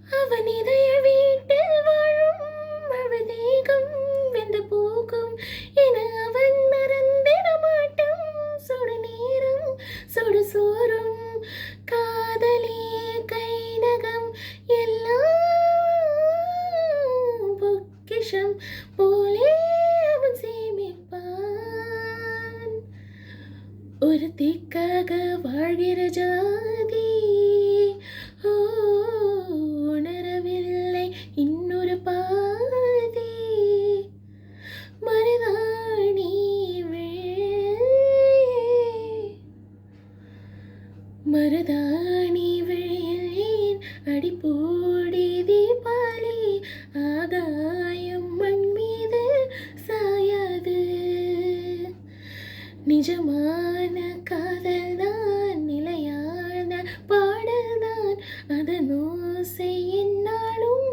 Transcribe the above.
அவன் இதய வீட்டில் வாழும் அழுதேகம் வெந்து போகும் என அவன் மறந்திட மாட்டான். சுடு நேரம் சுடு சோறும் காதலே கைநகம் எல்லாம் பொக்கிஷம் போலே அவன் சேமிப்பான். ஒரு தீக்காக வாழ்கிற ஜாதி ஓ, உணரவில்லை இன்னொரு பாதி. மருதாணி மருதாணி விழியில் ஏன் அடிப்போடி தீபாவளி ஆகாயம் மண் மீது சாயாது. நிஜமான காதல் தான் நிலையான பாடல் தான் அதன் ஓசை என்னாலும்